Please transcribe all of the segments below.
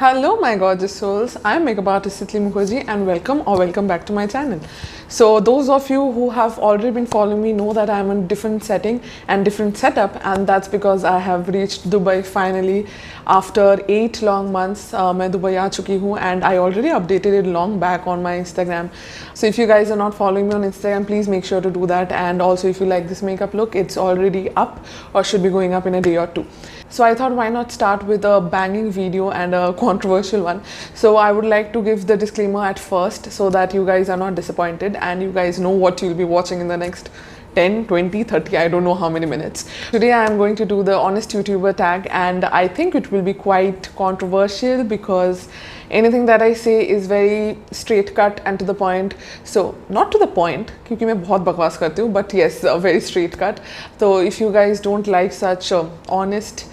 Hello my gorgeous souls, I am makeup artist Sitli Mukherjee and welcome back to my channel. So those of you who have already been following me know that I am in different setting and different setup, and that's because I have reached Dubai finally after 8 long months. मैं Dubai आ चुकी हूँ and I already updated it long back on my Instagram. So if you guys are not following me on Instagram, please make sure to do that, and also if you like this makeup look, it's already up or should be going up in a day or two. So I thought why not start with a banging video and a controversial one. So I would like to give the disclaimer at first so that you guys are not disappointed and you guys know what you'll be watching in the next 10, 20, 30, I don't know how many minutes. Today I am going to do the honest YouTuber tag, and I think it will be quite controversial because anything that I say is very straight cut and to the point. So not to the point क्योंकि मैं बहुत बकवास करती हूँ, but yes, a very straight cut. So if you guys don't like such honest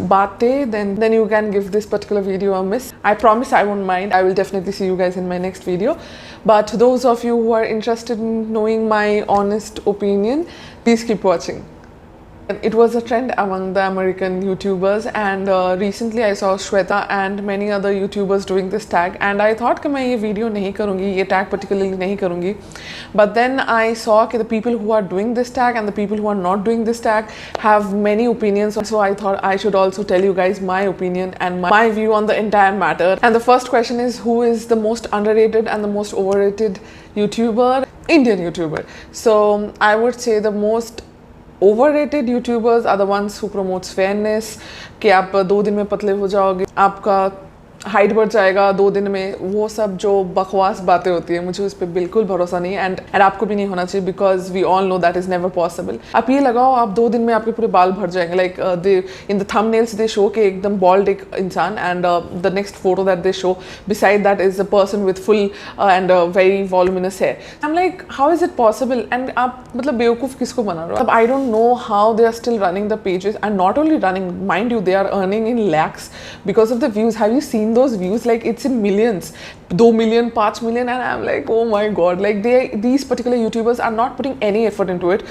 baate, then you can give this particular video a miss. I promise I won't mind. I will definitely see you guys in my next video. But those of you who are interested in knowing my honest opinion, please keep watching. It was a trend among the American YouTubers, and recently I saw Shweta and many other YouTubers doing this tag, and I thought कि मैं ये video नहीं करूँगी, ये tag particularly नहीं करूँगी. But then I saw कि the people who are doing this tag and the people who are not doing this tag have many opinions. So I thought I should also tell you guys my opinion and my view on the entire matter. And the first question is, who is the most underrated and the most overrated YouTuber? Indian YouTuber. So I would say the most overrated YouTubers are the ones who promotes fairness, कि आप 2 दिन में पतले हो जाओगे, आपका height बढ़ जाएगा 2 दिन में, वो सब जो बकवास बातें होती है, मुझे उस पर बिल्कुल भरोसा नहीं है. एंड आपको भी नहीं होना चाहिए because we all know that is never possible. आप ये लगाओ आप 2 दिन में आपके पूरे बाल भर जाएंगे. Like they in the thumbnails they show के एकदम बॉल्ड एक इंसान, and the next photo that they show beside that is a person with full and very voluminous hair. I am like how is it possible? And आप मतलब बेवकूफ़ किसको बना रहे हो? I don't know how they are still running the pages, and not only running, mind you, they are earning in lakhs because of the views. Have you seen those views? Like it's in millions, 2 million, 5 million, and I'm like, oh my god, like these particular YouTubers are not putting any effort into it.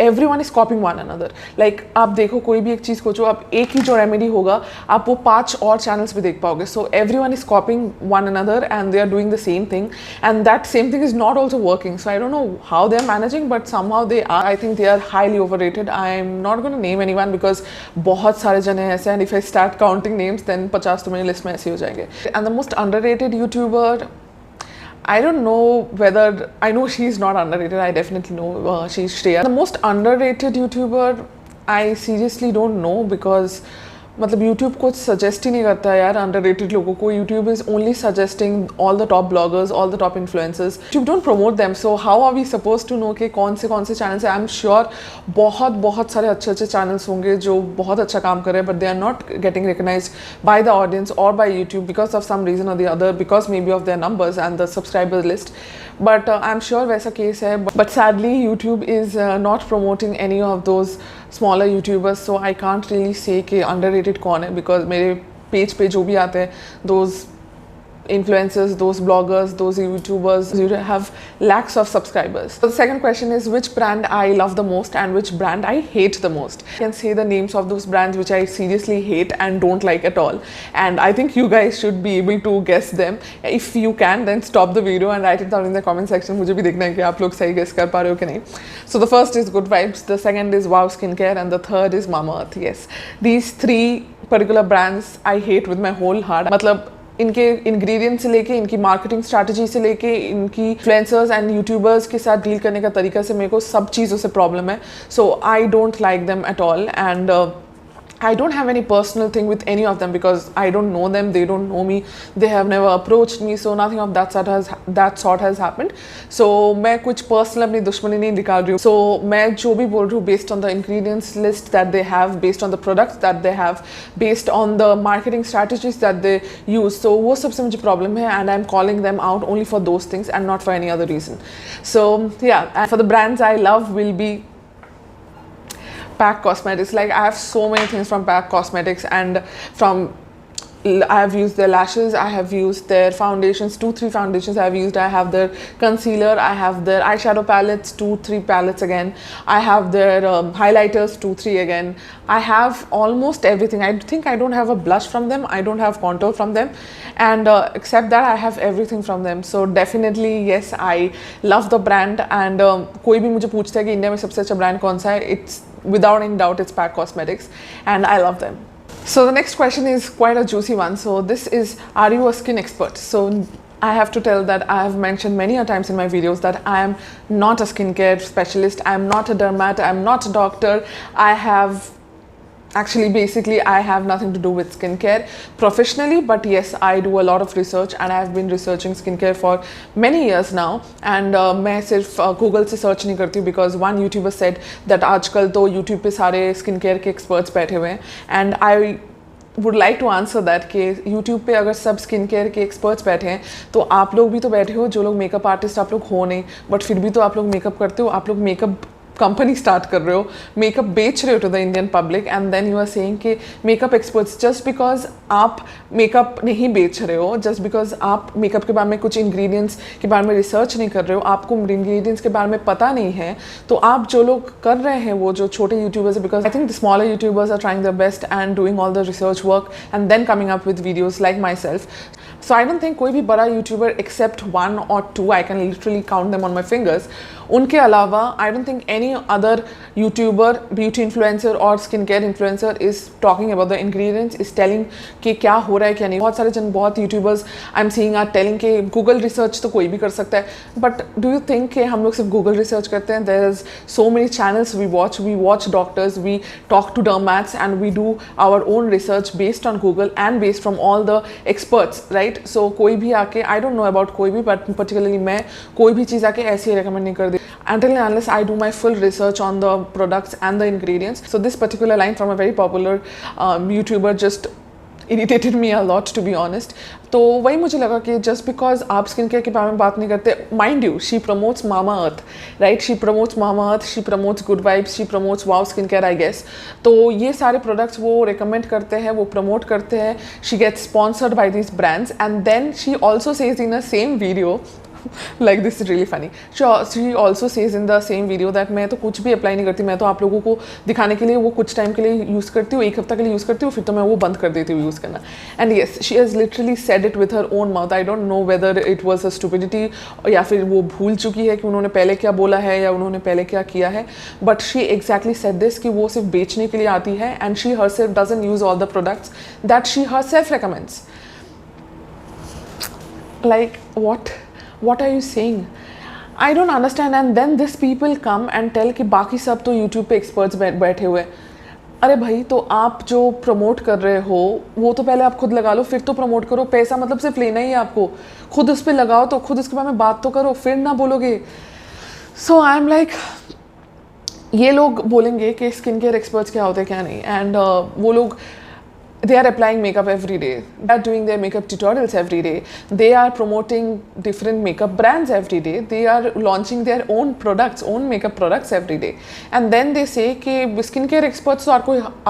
Everyone is copying one another. Like आप देखो कोई भी एक चीज़ खोजो, आप एक ही जो remedy होगा आप वो 5 और चैनल्स पे देख पाओगे. So everyone is copying one another and they are doing the same thing, and that same thing is not also working. So I don't know how they are managing, but somehow they are. I think they are highly overrated. I'm not going to name anyone because बहुत सारे जने ऐसे हैं, and if I start counting names then 50 तो मेरी list में ऐसे हो जाएंगे. And the most underrated YouTuber, I don't know whether, I know she's not underrated, I definitely know she's Shreya. The most underrated YouTuber, I seriously don't know because मतलब YouTube कुछ suggest ही नहीं करता है यार अंडररेटेड लोगों को. YouTube is only suggesting all the top bloggers, all the top influencers. YouTube don't promote them, so how are we supposed to know कि कौन से चैनल्स हैं? आई एम श्योर बहुत सारे अच्छे चैनल्स होंगे जो बहुत अच्छा काम कर रहे हैं, but they are not getting recognised by the audience और by YouTube because of some reason और the other, because maybe of their numbers and the subscriber list. But I'm sure वैसा केस है, but sadly YouTube is not promoting any of those smaller YouTubers, so I can't really say कि underrated कौन है, because मेरे page पे जो भी आते हैं those influencers, those bloggers, those YouTubers, you have lakhs of subscribers. So the second question is, which brand I love the most and which brand I hate the most? I can say the names of those brands which I seriously hate and don't like at all, and I think you guys should be able to guess them. If you can, then stop the video and write it down in the comment section. मुझे भी देखना है कि आप लोग सही guess कर पा रहे हो कि नहीं. So the first is Good Vibes, the second is Wow Skincare, and the third is Mamaearth. Yes, these 3 particular brands I hate with my whole heart. मतलब इनके इंग्रेडिएंट से लेके, इनकी मार्केटिंग स्ट्रैटेजी से लेके, इनकी इन्फ्लुएंसर्स एंड यूट्यूबर्स के साथ डील करने का तरीका से मेरे को सब चीज़ों से प्रॉब्लम है. So I don't like them at all, and I don't have any personal thing with any of them because I don't know them, they don't know me, they have never approached me, so nothing of that sort has happened. So मैं कुछ personal अपनी दुश्मनी नहीं निकाल रही हूँ. So मैं जो भी बोल रही हूँ based on the ingredients list that they have, based on the products that they have, based on the marketing strategies that they use, so वो सबसे मुझे problem है, and I'm calling them out only for those things and not for any other reason. So yeah, and for the brands I love will be Pack Cosmetics. Like I have so many things from Pack Cosmetics and from I have used their lashes, I have used their foundations, 2-3 foundations I have used, I have their concealer, I have their eyeshadow palettes, 2-3 palettes again, I have their highlighters, 2-3 again. I have almost everything. I think I don't have a blush from them, I don't have contour from them, and except that I have everything from them. So definitely yes, I love the brand, and कोई भी मुझे पूछता है कि India में सबसे अच्छा brand कौन सा है, it's without any doubt it's PAC Cosmetics, and I love them. So the next question is quite a juicy one. So this is, are you a skin expert? So I have to tell that I have mentioned many a times in my videos that I am not a skincare specialist, I am not a dermat, I am not a doctor. Basically, I have nothing to do with skincare professionally, but yes, I do a lot of research, and I have been researching skincare for many years now. And मैं सिर्फ Google से search नहीं करती हूँ, because one YouTuber said that आजकल तो YouTube पे सारे skincare के experts बैठे हुए हैं, and I would like to answer that कि YouTube पे अगर सब स्किन केयर के एक्सपर्ट्स बैठे हैं, तो आप लोग भी तो बैठे हो, जो लोग मेकअप आर्टिस्ट आप लोग हो नहीं, बट फिर भी तो आप लोग मेकअप करते हो, आप लोग मेकअप कंपनी स्टार्ट कर रहे हो, मेकअप बेच रहे हो to the Indian public, and then you are saying कि मेकअप एक्सपर्ट्स, जस्ट बिकॉज आप मेकअप नहीं बेच रहे हो, जस्ट बिकॉज आप मेकअप के बारे में कुछ इंग्रेडिएंट्स के बारे में रिसर्च नहीं कर रहे हो, आपको इंग्रेडिएंट्स के बारे में पता नहीं है, तो आप जो लोग कर रहे हैं, वो जो छोटे यूट्यूबर्स है, because I think the smaller YouTubers are trying the best and doing all the research work and then coming up with videos like myself. So I don't think कोई भी बड़ा YouTuber except 1 or 2, I can literally count them on my fingers, उनके अलावा I don't think any other YouTuber, beauty influencer और skin care influencer is talking about the ingredients, is telling कि क्या हो रहा है क्या नहीं. बहुत YouTubers I am seeing are telling कि गूगल रिसर्च तो कोई भी कर सकता है, बट डू यू थिंक कि हम लोग सिर्फ गूगल रिसर्च करते हैं? There is so many channels we watch doctors, we talk to dermats, and we do our own research based on Google and based from all the experts, right? So कोई भी आके, आई don't know about कोई भी, but particularly मैं कोई भी चीज़ आके ऐसे ही रिकमेंड नहीं कर दी until and unless I do my full research on the products and the ingredients. So this particular line from a very popular YouTuber just irritated me a lot, to be honest. तो वही मुझे लगा कि just because आप skin care के बारे में बात नहीं करते, mind you, she promotes Mamaearth, right? She promotes Mamaearth, she promotes Good Vibes, she promotes Wow Skincare, I guess. तो ये सारे products वो recommend करते हैं, वो promote करते हैं. She gets sponsored by these brands, and then she also says in the same video, like this is really funny, she also says in the same video that मैं तो कुछ भी अप्लाई नहीं करती, मैं तो आप लोगों को दिखाने के लिए वो कुछ टाइम के लिए यूज़ करती हूँ, 1 हफ्ता के लिए यूज़ करती हूँ, फिर तो मैं वो बंद कर देती हूँ यूज़ करना. And yes, she has literally said it with her own mouth. I don't know whether it was a stupidity, या फिर वो भूल चुकी है कि उन्होंने पहले क्या बोला है या उन्होंने पहले क्या किया है, but she exactly said this कि वो सिर्फ बेचने के लिए आती है, and she her self doesn't use all the products that she her self recommends. Like what are you saying? I don't understand. And then these people come and tell कि बाकी सब तो YouTube पे experts बैठे हुए. अरे भाई, तो आप जो प्रमोट कर रहे हो वो तो पहले आप खुद लगा लो, फिर तो प्रमोट करो. पैसा मतलब सिर्फ लेना ही है आपको, खुद उस पर लगाओ, तो खुद उसके बारे में बात तो करो, फिर ना बोलोगे. सो आई एम लाइक, ये लोग बोलेंगे कि स्किन केयर एक्सपर्ट्स क्या होते हैं क्या नहीं, एंड वो लोग they are applying makeup every day, they are doing their makeup tutorials every day, they are promoting different makeup brands every day, they are launching their own makeup products every day, and then they say कि skincare experts तो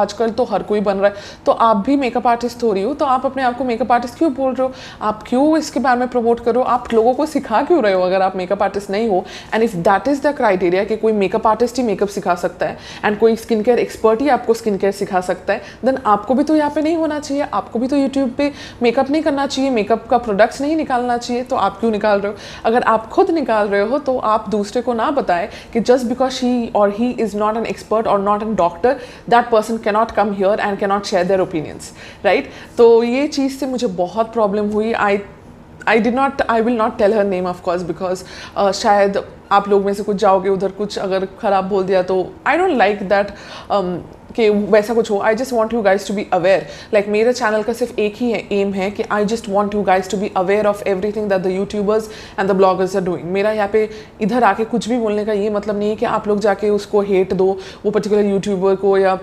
आजकल तो हर कोई बन रहा है, तो आप भी मेकअप आर्टिस्ट हो रही हो, तो आप अपने आप को मेकअप आर्टिस्ट क्यों बोल रहे हो? आप क्यों इसके बारे में प्रमोट करो? आप लोगों को सिखा क्यों रहे हो अगर आप मेकअप आर्टिस्ट नहीं हो? And if that is the criteria कि कोई मेकअप आर्टिस्ट ही मेकअप सिखा सकता है एंड कोई स्किन केयर एक्सपर्ट ही आपको स्किन केयर सिखा सकता है, देन आपको भी तो यहाँ पे नहीं होना चाहिए, आपको भी तो YouTube पे मेकअप नहीं करना चाहिए, मेकअप का प्रोडक्ट्स नहीं निकालना चाहिए, तो आप क्यों निकाल रहे हो? अगर आप खुद निकाल रहे हो तो आप दूसरे को ना बताएं कि जस्ट बिकॉज शी और he is not an expert और not an doctor, that person can not come here and can not share their opinions, right? तो ये चीज़ से मुझे बहुत प्रॉब्लम हुई. I will not tell her name of course, because शायद आप लोग में से कुछ जाओगे उधर, कुछ अगर ख़राब बोल दिया तो I don't like that कि वैसा कुछ हो. I just want you guys to be aware. Like मेरे चैनल का सिर्फ एक ही एम है कि I just want you guys to be aware of everything that the YouTubers and the bloggers are doing. मेरा यहाँ पे इधर आके कुछ भी बोलने का ये मतलब नहीं है कि आप लोग जाके उसको हेट दो, वो पर्टिकुलर यूट्यूबर को या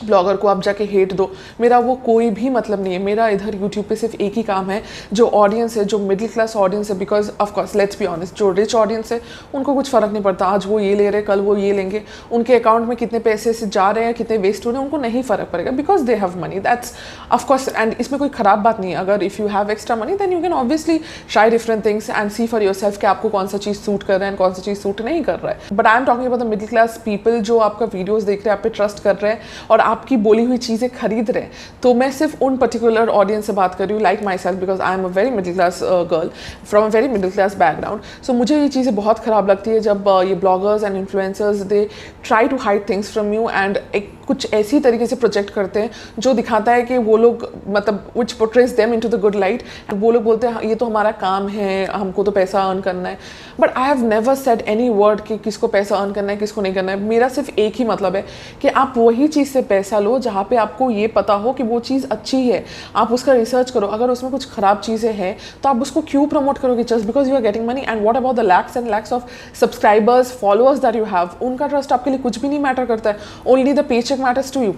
ब्लॉगर को आप जाके हेट दो, मेरा वो कोई भी मतलब नहीं है। मेरा इधर यूट्यूब पे सिर्फ एक ही काम है, जो ऑडियंस है, जो मिडिल क्लास ऑडियंस है, because of course let's be honest, जो रिच ऑडियंस है उनको कुछ फ़र्क नहीं पड़ता, आज वो ये ले रहे कल वो ये लेंगे, उनके अकाउंट में कितने पैसे से जा रहे हैं कितने वेस्ट हो रहे हैं उनको नहीं फ़र्क पड़ेगा, because they have money, that's of course. And इसमें कोई ख़राब बात नहीं है, अगर if you have extra money then you can obviously try different things and see for yourself कि आपको कौन सा चीज़ सूट कर रहा है एंड कौन सा चीज़ सूट नहीं कर रहा है। But I am talking about the middle class people जो आपका वीडियोज़ देख रहे हैं, आप पे ट्रस्ट कर रहे हैं और आपकी बोली हुई चीज़ें खरीद रहे हैं। तो मैं सिर्फ उन पर्टिकुलर ऑडियंस से बात कर रही हूँ, like myself, because I am a very middle class girl from a very middle class background. So मुझे ये चीज़ें बहुत ख़राब लगती है जब ये bloggers and influencers they try to hide things from you and एक कुछ ऐसी तरीके से प्रोजेक्ट करते हैं जो दिखाता है कि वो लोग मतलब which portrays them into the good light and वो लोग बोलते हैं ये तो हमारा काम है, हमको तो पैसा अर्न करना है। But I have never said any word कि किसको पैसा अर्न करना है किसको नहीं करना है। मेरा सिर्फ एक ही मतलब है कि आप वही चीज़ से पैसा लो जहाँ पे आपको ये पता हो कि वो चीज़ अच्छी है, आप उसका रिसर्च करो। अगर उसमें कुछ ख़राब चीज़ें हैं तो आप उसको क्यों प्रमोट करोगे just because you are getting money. And what about the lakhs and lakhs of subscribers followers that you have, उनका ट्रस्ट आपके लिए कुछ भी नहीं मैटर करता है, only the paycheck matters to you.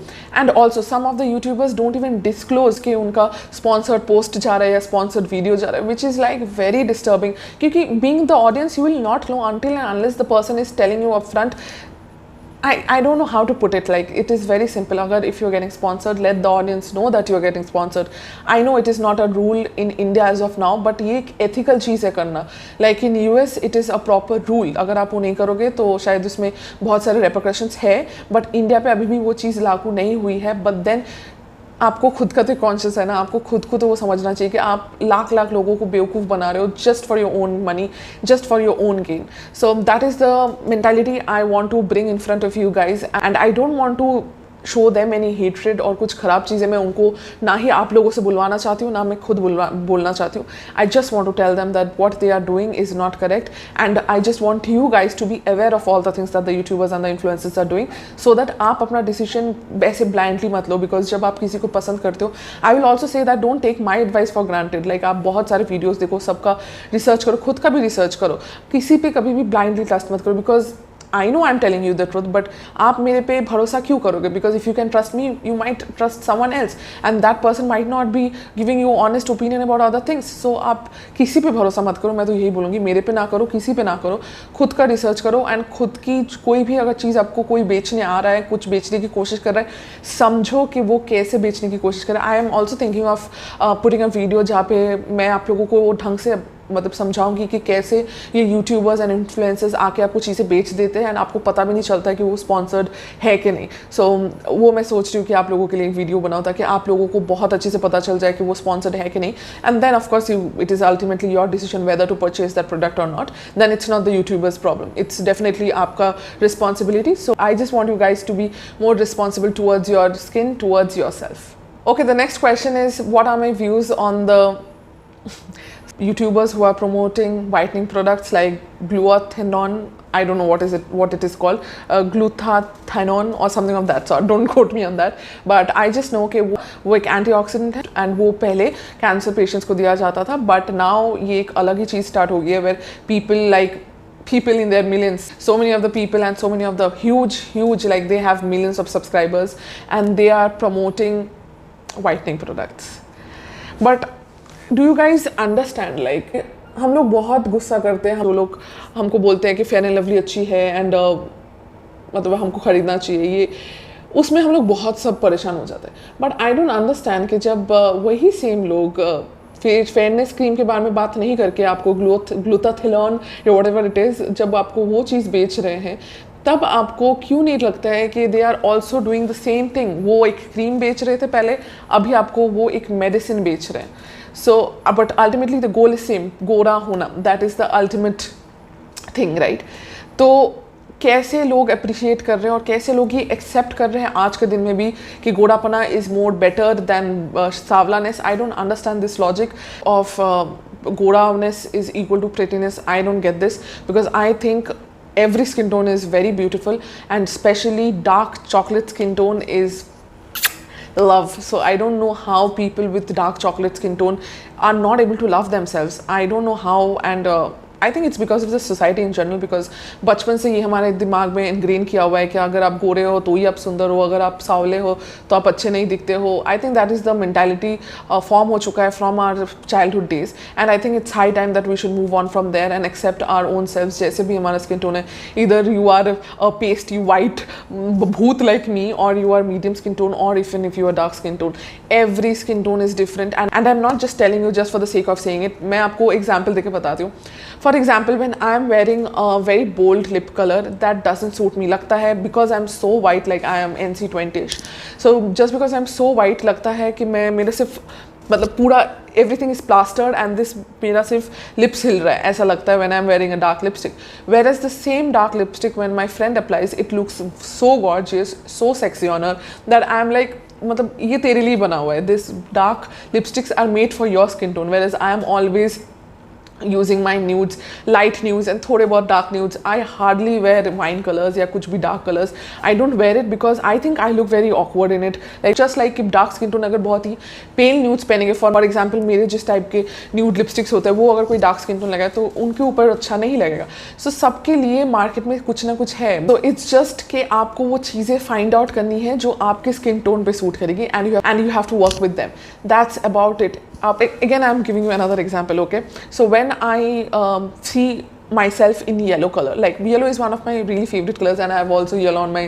And also some of the YouTubers don't even disclose कि उनका sponsored post जा रहा है या sponsored video जा रहा है, which is like very disturbing क्योंकि being the audience you will not know until and unless the person is telling you upfront. I don't know how to put it, like it is very simple. Agar if you're getting sponsored, let the audience know that you're getting sponsored. I know it is not a rule in India as of now, but ये एक ethical चीज़ है करना. Like in US it is a proper rule. अगर आप वो नहीं करोगे तो शायद उसमें बहुत सारे repercussions है, but India पे अभी भी वो चीज़ लागू नहीं हुई है। But then आपको खुद का तो कॉन्शियस है ना, आपको खुद को तो वो समझना चाहिए कि आप लाख लाख लोगों को बेवकूफ़ बना रहे हो just for your own money, just for your own gain. So that is the mentality I want to bring in front of you guys and I don't want to show them any hatred और कुछ ख़राब चीज़ें मैं उनको ना ही आप लोगों से बुलवाना चाहती हूँ ना मैं खुद बोलना चाहती हूँ। I just want to tell them that what they are doing is not correct and I just want you guys to be aware of all the things that the YouTubers and the influencers are doing so that आप अपना decision ऐसे blindly मत लो। Because जब आप किसी को पसंद करते हो, I will also say that don't take my advice for granted. Like आप बहुत सारे वीडियोज़ देखो, सबका रिसर्च करो, खुद का भी रिसर्च करो, किसी पे कभी भी ब्लाइंडली ट्रस्ट मत करो। Because I know I'm telling you the truth, but आप मेरे पे भरोसा क्यों करोगे? Because if you can trust me, you might trust someone else, and that person might not be giving you honest opinion about other things. So आप किसी पे भरोसा मत करो, मैं तो यही बोलूँगी, मेरे पे ना करो, किसी पे ना करो, खुद का रिसर्च करो एंड खुद की कोई भी अगर चीज़ आपको कोई बेचने आ रहा है, कुछ बेचने की कोशिश कर रहा है, समझो कि वो कैसे बेचने की कोशिश कर रहा है। I am also thinking of putting a video जहाँ पे मैं आप लोगों को ढंग से मतलब समझाऊंगी कि कैसे ये यूट्यूबर्स एंड इन्फ्लुएंसर्स आके आपको चीज़ें बेच देते हैं एंड आपको पता भी नहीं चलता है कि वो स्पॉन्सर्ड है कि नहीं। सो वो मैं सोच रही हूँ कि आप लोगों के लिए एक वीडियो बनाऊँ ताकि आप लोगों को बहुत अच्छे से पता चल जाए कि वो स्पॉन्सर्ड है कि नहीं। And then of course it is ultimately your decision whether to purchase that product और not. Then it's not the YouTubers problem, it's definitely आपका responsibility. So I just want you guys to be more responsible towards your skin, towards yourself. Okay, the next question is what are my views on the YouTubers who are promoting whitening products like glutathione. I don't know what it is called, glutathione or something of that sort. Don't quote me on that. But I just know कि वो एक antioxidant है and वो पहले cancer patients को दिया जाता था. But now ये एक अलग ही चीज़ start हो गई है where people in their millions, so many of the people and so many of the huge like they have millions of subscribers and they are promoting whitening products. But do you guys understand, like हम लोग बहुत गुस्सा करते हैं, हम लोग हमको बोलते हैं कि फेयर एंड लवली अच्छी है एंड मतलब हमको ख़रीदना चाहिए, ये उसमें हम लोग बहुत सब परेशान हो जाते हैं। बट आई डोंट अंडरस्टैंड कि जब वही सेम लोग फेयरनेस क्रीम के बारे में बात नहीं करके आपको ग्लूटाथियोन या व्हाटएवर इट इज़, जब आपको वो चीज़ बेच रहे हैं तब आपको क्यों नहीं लगता है कि they are also doing the same thing. वो एक क्रीम बेच रहे थे पहले, अभी आपको वो एक मेडिसिन बेच रहे हैं। So, but ultimately the goal is same, गोरा होना, that is the ultimate thing, right? तो कैसे लोग अप्रिशिएट कर रहे हैं और कैसे लोग ये एक्सेप्ट कर रहे हैं आज के दिन में भी कि गोरापना इज़ मोर बेटर दैन सावलानेस। I don't understand this logic of गोरानेस is equal to prettiness. I don't get this because I think every skin tone is very beautiful and especially dark chocolate skin tone is love. So I don't know how people with dark chocolate skin tone are not able to love themselves. I don't know how, and I think it's because of the society in general, because बचपन से ये हमारे दिमाग में ingrained किया हुआ है कि अगर आप गोरे हो तो ही आप सुंदर हो, अगर आप सांवले हो तो आप अच्छे नहीं दिखते हो. I think that is the mentality form हो चुका है from our childhood days, and I think it's high time that we should move on from there and accept our own selves जैसे भी हमारा स्किन टोन है. इधर you are a pasty white भूत like me, और you are medium skin tone, or even if you are dark skin tone. Every skin tone is different, and I'm not just telling you just for the sake of saying it. मैं आपको example देके बताती हूँ. For example, when I'm wearing a very bold lip color, that doesn't suit me. लगता है because I'm so white, like I am NC20ish. So just because I'm so white, लगता है कि मैं मेरे सिर्फ मतलब पूरा everything is plastered and this मेरा सिर्फ lips हिल रहा है, ऐसा लगता है when I'm wearing a dark lipstick. Whereas the same dark lipstick when my friend applies, it looks so gorgeous, so sexy on her that I'm like मतलब ये तेरे लिए बना हुआ है. This dark lipsticks are made for your skin tone, whereas I am always using my nudes, light nudes and थोड़े बहुत dark nudes. I hardly wear wine colors या कुछ भी dark colors. I don't wear it because I think I look very awkward in it. Like just like if dark skin tone अगर बहुत ही pale nudes पहनेंगे, for example मेरे जिस type के nude lipsticks होते हैं वो अगर कोई dark skin tone लगाए तो उनके ऊपर अच्छा नहीं लगेगा. So सबके लिए मार्केट में कुछ ना कुछ है. So it's just कि आपको वो चीज़ें find out करनी है जो आपके skin tone पे सूट करेगी, and you have to work with them. That's about it. Again, I'm giving you another example, okay? So when I see myself in yellow color, like yellow is one of my really favorite colors, and I have also yellow on my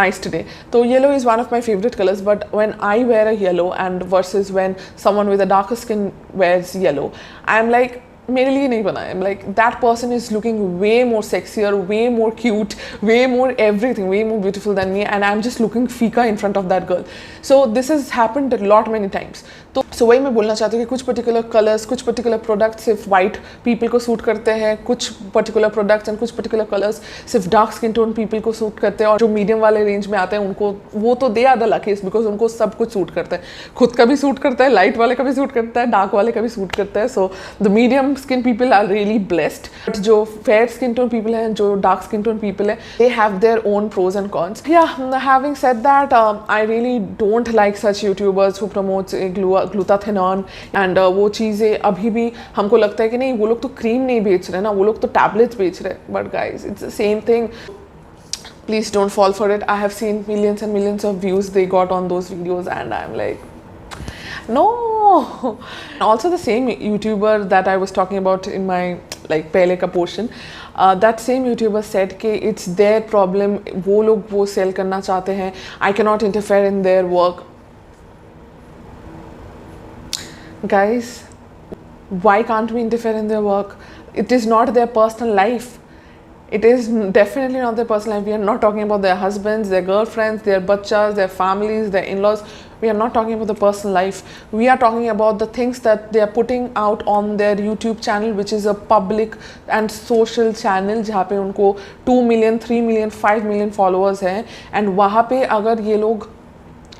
eyes today. So yellow is one of my favorite colors, but when I wear a yellow and versus when someone with a darker skin wears yellow, I'm like, मेरे लिए नहीं बना है. Like that person is looking way more sexier, way more cute, way more everything, way more beautiful than me, and I'm just looking फीका in front of that girl. So this has happened a lot many times. तो वही मैं बोलना चाहती हूँ कि कुछ particular colours, कुछ पर्टिकुलर प्रोडक्ट्स सिर्फ वाइट पीपल को सूट करते हैं, कुछ पर्टिकुलर प्रोडक्ट्स एंड कुछ पर्टिकुलर कलर्स सिर्फ डार्क स्किन टोन पीपल को सूट करते हैं, और जो मीडियम वाले रेंज में आते हैं उनको वो तो they are the luckiest because उनको सब कुछ सूट करता है. खुद का भी सूट करता है, लाइट वाले का भी सूट करता है, डार्क वाले का भी सूट करता है. So the medium skin people are really blessed. But जो फेयर स्किन टोन पीपल हैं, जो डार्क स्किन टोन पीपल है, they have their own pros and cons. या having said that, I really don't like such YouTubers who promotes glutathione and वो चीज़ें. अभी भी हमको लगता है कि नहीं वो लोग तो क्रीम नहीं बेच रहे ना, वो लोग तो टैबलेट्स बेच रहे हैं. But guys it's the same thing. Please don't fall for it. I have seen millions and millions of views they got on those videos, and I'm like, no. Also the same YouTuber that I was talking about in my like pehle ka portion, that same YouTuber said कि it's their problem, वो लोग वो sell करना चाहते हैं, I cannot interfere in their work. Guys, why can't we interfere in their work? It is not their personal life. It is definitely not their personal life. We are not talking about their husbands, their girlfriends, their bachas, their families, their in-laws. We are not talking about the personal life. We are talking about the things that they are putting out on their YouTube channel, which is a public and social channel जहाँ पे उनको 2 million, 3 million, 5 million followers हैं, and वहाँ पे अगर ये लोग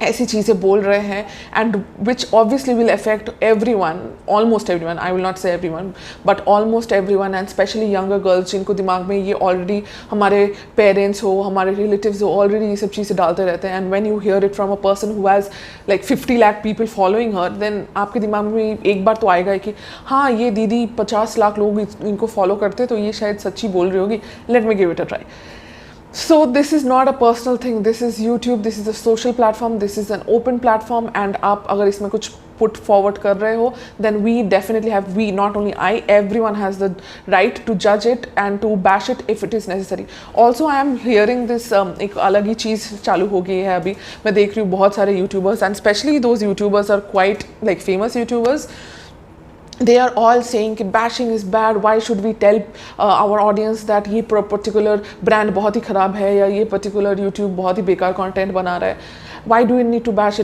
ऐसी चीज़ें बोल रहे हैं, and which obviously will affect everyone, almost everyone, I will not say everyone but almost everyone, and specially younger girls जिनको दिमाग में ये ऑलरेडी हमारे पेरेंट्स हो, हमारे रिलेटिव्स हो, ऑलरेडी ये सब चीज़ें डालते रहते हैं. And when you hear it from a person who has like 50 lakh people following her, then आपके दिमाग में एक बार तो आएगा कि हाँ ये दीदी 50 लाख लोग इनको फॉलो करते तो ये शायद सच्ची बोल रही होगी, let me give it a try. So this is not a personal thing, this is YouTube, this is a social platform, this is an open platform, and आप अगर इसमें कुछ put forward कर रहे हो, then we definitely have, we not only I, everyone has the right to judge it and to bash it if it is necessary. Also I am hearing this एक अलग ही चीज़ चालू हो गई है अभी, मैं देख रही हूँ बहुत सारे YouTubers and especially those YouTubers are quite like famous YouTubers. They are all saying कि bashing is bad, why should we tell our audience that ये particular brand बहुत ही ख़राब है या ये particular YouTube बहुत ही बेकार content बना रहा है, why do we need to bash it?